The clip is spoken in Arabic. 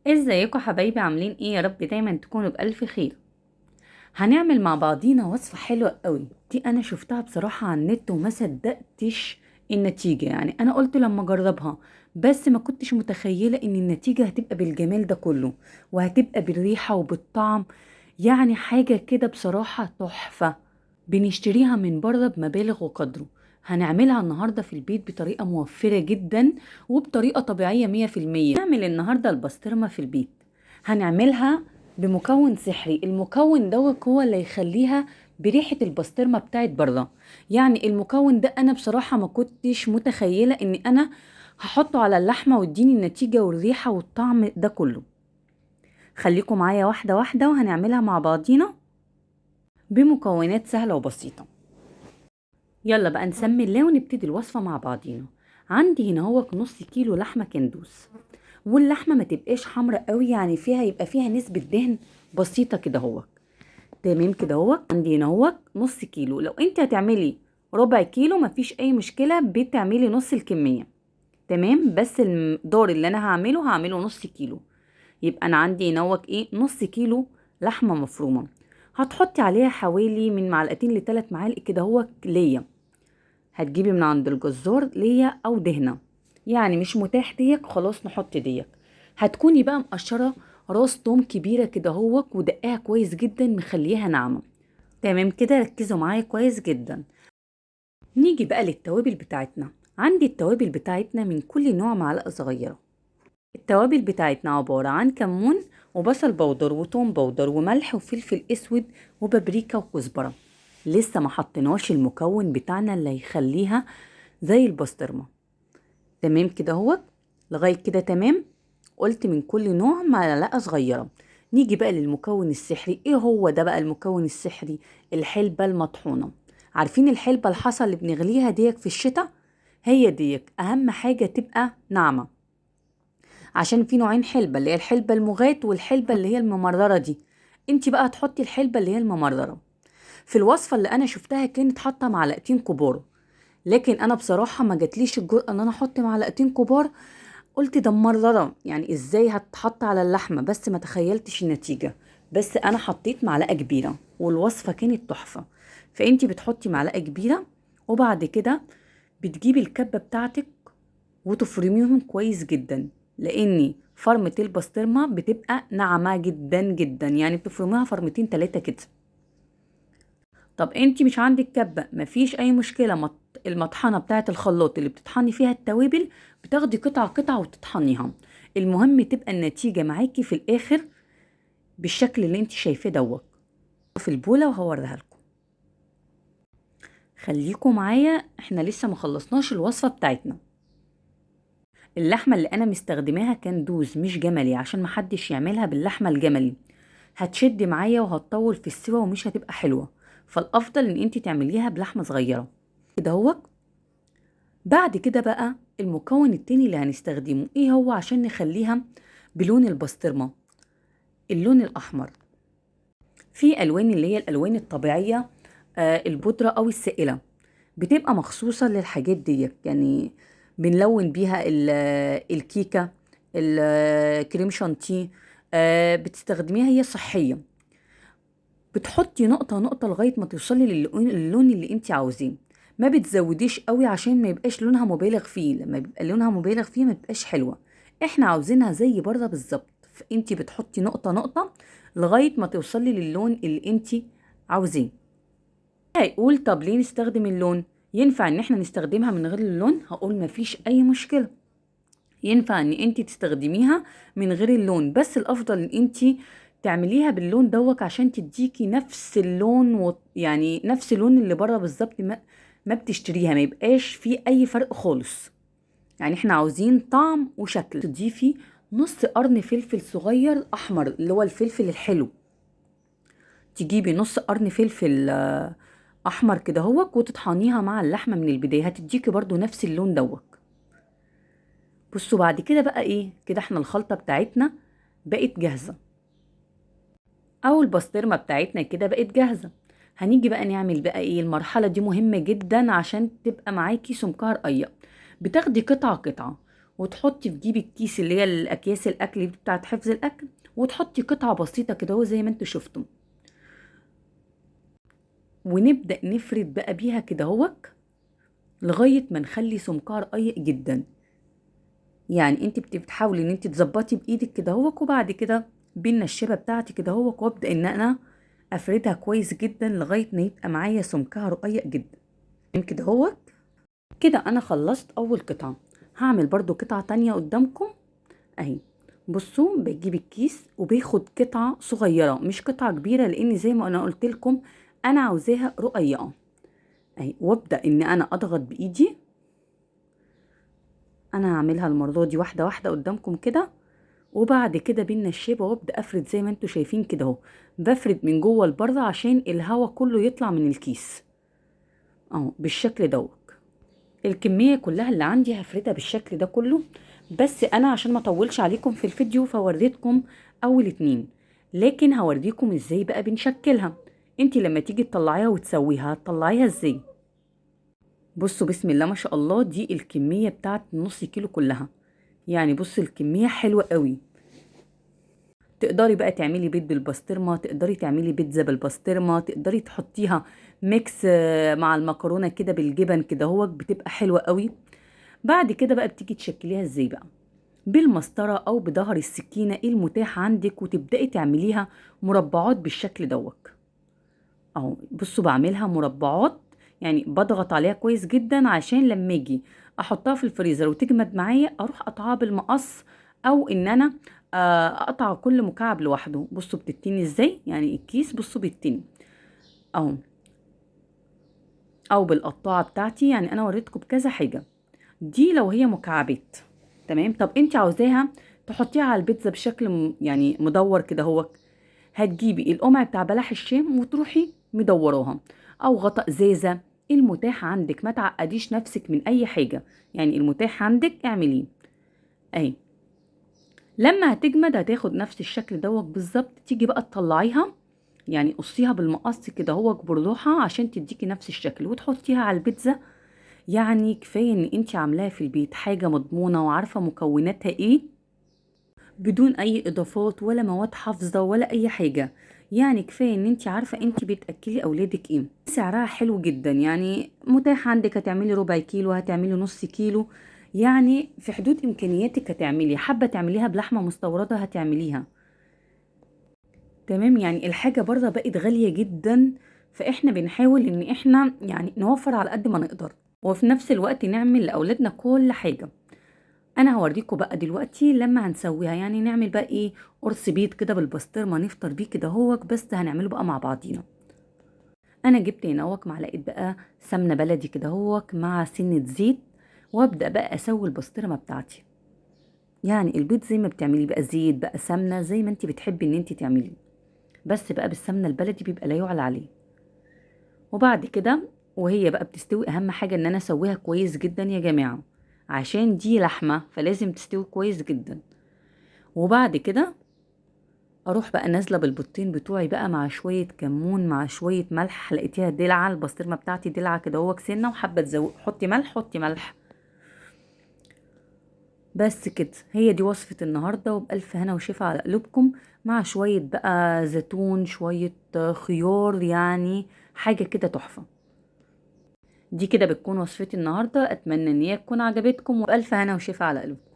ازيكم حبايبي؟ عاملين ايه؟ يا رب دايما تكونوا بألف خير. هنعمل مع بعضينا وصفة حلوة قوي. دي انا شفتها بصراحة على النت وما صدقتش النتيجة. يعني انا قلت لما اجربها، بس ما كنتش متخيلة ان النتيجة هتبقى بالجمال ده كله، وهتبقى بالريحة وبالطعم. يعني حاجة كده بصراحة تحفة. بنشتريها من بره بمبالغ وقدره. هنعملها النهاردة في البيت بطريقة موفرة جدا وبطريقة طبيعية 100%. نعمل النهاردة البسطرمة في البيت. هنعملها بمكون سحري. المكون دوت هو اللي يخليها بريحة البسطرمة بتاعت بره. يعني المكون ده انا بصراحة ما كنتش متخيلة ان انا هحطه على اللحمة ويديني النتيجة والريحة والطعم ده كله. خليكم معايا واحدة واحدة وهنعملها مع بعضينا بمكونات سهلة وبسيطة. يلا بقى نسمي الله ونبتدي الوصفة مع بعضينا. عندي هنا هو نص كيلو لحمة كندوز، واللحمة ما تبقاش حمرا قوي، يعني يبقى فيها نسبة دهن بسيطة كده هو. تمام كده هو. عندي هنا هو نص كيلو. لو انت هتعملي ربع كيلو مفيش اي مشكلة، بتعملي نص الكمية. تمام، بس المقدار اللي انا هعمله نص كيلو. يبقى انا عندي هنا هو ايه، نص كيلو لحمة مفرومة. هتحطي عليها حوالي من معلقتين ل3 معالق كده هو ليا. هتجيبي من عند الجزار ليا او دهنة، يعني مش متاح ديك خلاص نحط ديك. هتكوني بقى مقشرة راس توم كبيرة كده هوك ودقاها كويس جدا مخليها ناعمة. تمام كده، ركزوا معايا كويس جدا. نيجي بقى للتوابل بتاعتنا. عندي التوابل بتاعتنا من كل نوع معلقة صغيرة. التوابل بتاعتنا عبارة عن كمون وبصل بودر وتوم بودر وملح وفلفل اسود وبابريكا وكزبرة. لسه ما حطيناش المكون بتاعنا اللي هيخليها زي البسطرمة. تمام كده هو، لغاية كده تمام. قلت من كل نوع معلقة صغيرة. نيجي بقى للمكون السحري. ايه هو ده بقى المكون السحري؟ الحلبة المطحونة. عارفين الحلبة الحصى اللي بنغليها ديك في الشتاء؟ هي ديك اهم حاجة تبقى ناعمة، عشان في نوعين حلبة، اللي هي الحلبة المغات والحلبة اللي هي الممررة دي. انت بقى تحطي الحلبة اللي هي الممررة. في الوصفة اللي انا شفتها كانت حاطة معلقتين كبار، لكن انا بصراحة ما جاتليش الجرأة ان انا احط معلقتين كبار. قلت ده ممررة، يعني ازاي هتحط على اللحمة؟ بس ما تخيلتش النتيجة. بس انا حطيت معلقة كبيرة والوصفة كانت تحفة. فانتي بتحطي معلقة كبيرة، وبعد كده بتجيبي الكبة بتاعتك وتفرميهم كويس جدا، لان فرمة البسطرمة بتبقى ناعمة جدا جدا، يعني بتفرميها فرمتين 3 كده. طب انتي مش عندك كبة، مفيش اي مشكلة. المطحنة بتاعت الخلاط اللي بتطحني فيها التوابل، بتاخدي قطعة قطعة وتطحنيها. المهم تبقى النتيجة معاكي في الاخر بالشكل اللي انتي شايفاه دوت في البولة، وهوريها لكم. خليكم معايا، احنا لسه ما خلصناش الوصفة بتاعتنا. اللحمة اللي انا مستخدماها كان دوز مش جملي، عشان محدش يعملها باللحمة الجملي. هتشد معايا وهتطول في السوا ومش هتبقى حلوة. فالافضل ان انتي تعمليها بلحمة صغيرة كده هو. بعد كده بقى المكون التاني اللي هنستخدمه ايه هو عشان نخليها بلون البسطرمة؟ اللون الاحمر. في الوان اللي هي الالوان الطبيعية، البودرة او السائلة، بتبقى مخصوصة للحاجات دي. يعني بنلون بيها الكيكة، الكريم شانتيه. بتستخدميها، هي صحية. بتحطي نقطة نقطة لغاية ما توصلي للون اللي انت عاوزاه. ما بتزوديش قوي عشان ما يبقاش لونها مبالغ فيه. لما بيبقى لونها مبالغ فيه ما بتبقاش حلوة. احنا عاوزينها زي بره بالظبط. فانت بتحطي نقطة نقطة لغاية ما توصلي للون اللي انت عاوزاه. هيقول طب ليه نستخدم اللون؟ ينفع ان احنا نستخدمها من غير اللون؟ هقول مفيش اي مشكلة. ينفع ان انت تستخدميها من غير اللون، بس الافضل ان انت تعمليها باللون دوت عشان تديكي نفس اللون يعني نفس اللون اللي بره بالظبط. ما بتشتريها ما يبقاش فيه اي فرق خالص. يعني احنا عاوزين طعم وشكل. تضيفي نص قرن فلفل صغير احمر، اللي هو الفلفل الحلو. تجيبي نص قرن فلفل احمر كده هوك وتطحنيها مع اللحمه من البدايه، هتديكي برضو نفس اللون دوت. بصوا بعد كده بقى ايه، كده احنا الخلطة بتاعتنا بقت جاهزة، او البسطرمة بتاعتنا كده بقت جاهزة. هنيجي بقى نعمل بقى ايه. المرحلة دي مهمة جدا عشان تبقى معاكي سمكها رقيق. بتاخدي قطعة قطعة وتحطي في جيب الكيس اللي هي الاكياس الاكل دي بتاعت حفظ الاكل، وتحطي قطعه بسيطه كده اهو زي ما انتوا شفتم، ونبدا نفرد بقى بيها كده اهوك لغايه ما نخلي سمكها رقيق جدا. يعني انت بتحاولي ان انت تظبطي بايدك كده اهوك، وبعد كده بالنشابه بتاعتي كده اهوك، وابدا ان انا افردها كويس جدا لغايه ما يبقى معايا سمكها رقيق جدا كده اهوت. كده انا خلصت اول قطعه. هعمل برضو قطعه تانية قدامكم اهي. بصوا، بجيب الكيس وباخد قطعه صغيره مش قطعه كبيره، لان زي ما انا قلت لكم انا عاوزاها رقيقه اهي، وابدا ان انا اضغط بايدي. انا هعملها المره دي واحده واحده قدامكم كده، وبعد كده بالنشابه وابدا افرد زي ما انتوا شايفين كده اهو. بفرد من جوه لبره عشان الهواء كله يطلع من الكيس اهو بالشكل دوت. الكميه كلها اللي عندي هفردها بالشكل ده كله، بس انا عشان ما اطولش عليكم في الفيديو فوريتكم اول اتنين، لكن هوريكم ازاي بقى بنشكلها. انتي لما تيجي تطلعيها وتسويها هتطلعيها ازاي؟ بصوا بسم الله ما شاء الله، دي الكميه بتاعت نص كيلو كلها. يعني بصوا الكميه حلوه قوي. تقدري بقى تعملي بيض بالبسطرمه، تقدري تعملي بيتزا بالبسطرمه، تقدري تحطيها ميكس مع المكرونه كده بالجبن كده، هو بتبقى حلوه قوي. بعد كده بقى بتيجي تشكليها ازاي بقى؟ بالمسطره او بظهر السكينه المتاح عندك، وتبداي تعمليها مربعات بالشكل دوت اهو. بصوا بعملها مربعات، يعني بضغط عليها كويس جدا عشان لما اجي احطها في الفريزر وتجمد معايا اروح اقطعها بالمقص، او ان انا اقطع كل مكعب لوحده. بصوا بتتني ازاي، يعني الكيس بصوا بيتني اهو، او بالقطاعه بتاعتي. يعني انا وريتكم بكذا حاجه، دي لو هي مكعبات تمام. طب انت عاوزاها تحطيها على البيتزا بشكل يعني مدور كده، هو هتجيبي القمع بتاع بلح الشام وتروحي مدوراها، او غطاء ازازه المتاح عندك. ما تعقديش نفسك من اي حاجه، يعني المتاح عندك اعمليه اهي. لما هتجمد هتاخد نفس الشكل دوت بالظبط. تيجي بقى تطلعيها، يعني قصيها بالمقص كده هو بالراحه عشان تديكي نفس الشكل، وتحطيها على البيتزا. يعني كفايه ان انت عاملاها في البيت، حاجه مضمونه وعارفه مكوناتها ايه، بدون اي اضافات ولا مواد حافظه ولا اي حاجه. يعني كفايه ان انت عارفه انت بتاكلي اولادك ايه. سعرها حلو جدا، يعني متاح عندك. هتعملي ربع كيلو، هتعملي نص كيلو، يعني في حدود امكانياتك. هتعملي حابه تعمليها بلحمه مستورده هتعمليها تمام. يعني الحاجه بره بقت غاليه جدا، فاحنا بنحاول ان احنا يعني نوفر على قد ما نقدر، وفي نفس الوقت نعمل لاولادنا كل حاجه. انا هوريكم بقى دلوقتي لما هنسويها. يعني نعمل بقى ايه، قرص بيض كده بالبسطرمه نفطر بيه كده هوك، بس هنعمله بقى مع بعضينا. انا جبت هنا هوك معلقه بقى سمنه بلدي كده هوك مع سنه زيت، وابدا بقى اسوي البسطرمه بتاعتي. يعني البيض زي ما بتعملي بقى زيت بقى سمنه زي ما انت بتحبي ان انت تعمليه، بس بقى بالسمنه البلدي بيبقى لا يعلى عليه. وبعد كده وهي بقى بتستوي، اهم حاجه ان انا اسويها كويس جدا يا جماعه، عشان دي لحمه فلازم تستوي كويس جدا. وبعد كده اروح بقى نازله بالبيضتين بتوعي بقى مع شويه كمون مع شويه ملح. لقيتيها دلعه البسطرمه بتاعتي دلعه كده هو سنه، وحابه تزود حطي ملح حطي ملح. بس كده، هي دي وصفه النهارده، وبالف هنا وشفا على قلوبكم. مع شويه بقى زيتون شويه خيار، يعني حاجه كده تحفه. دي كده بتكون وصفتي النهارده، اتمنى ان هي تكون عجبتكم، وبالف هنا وشفا على قلوبكم.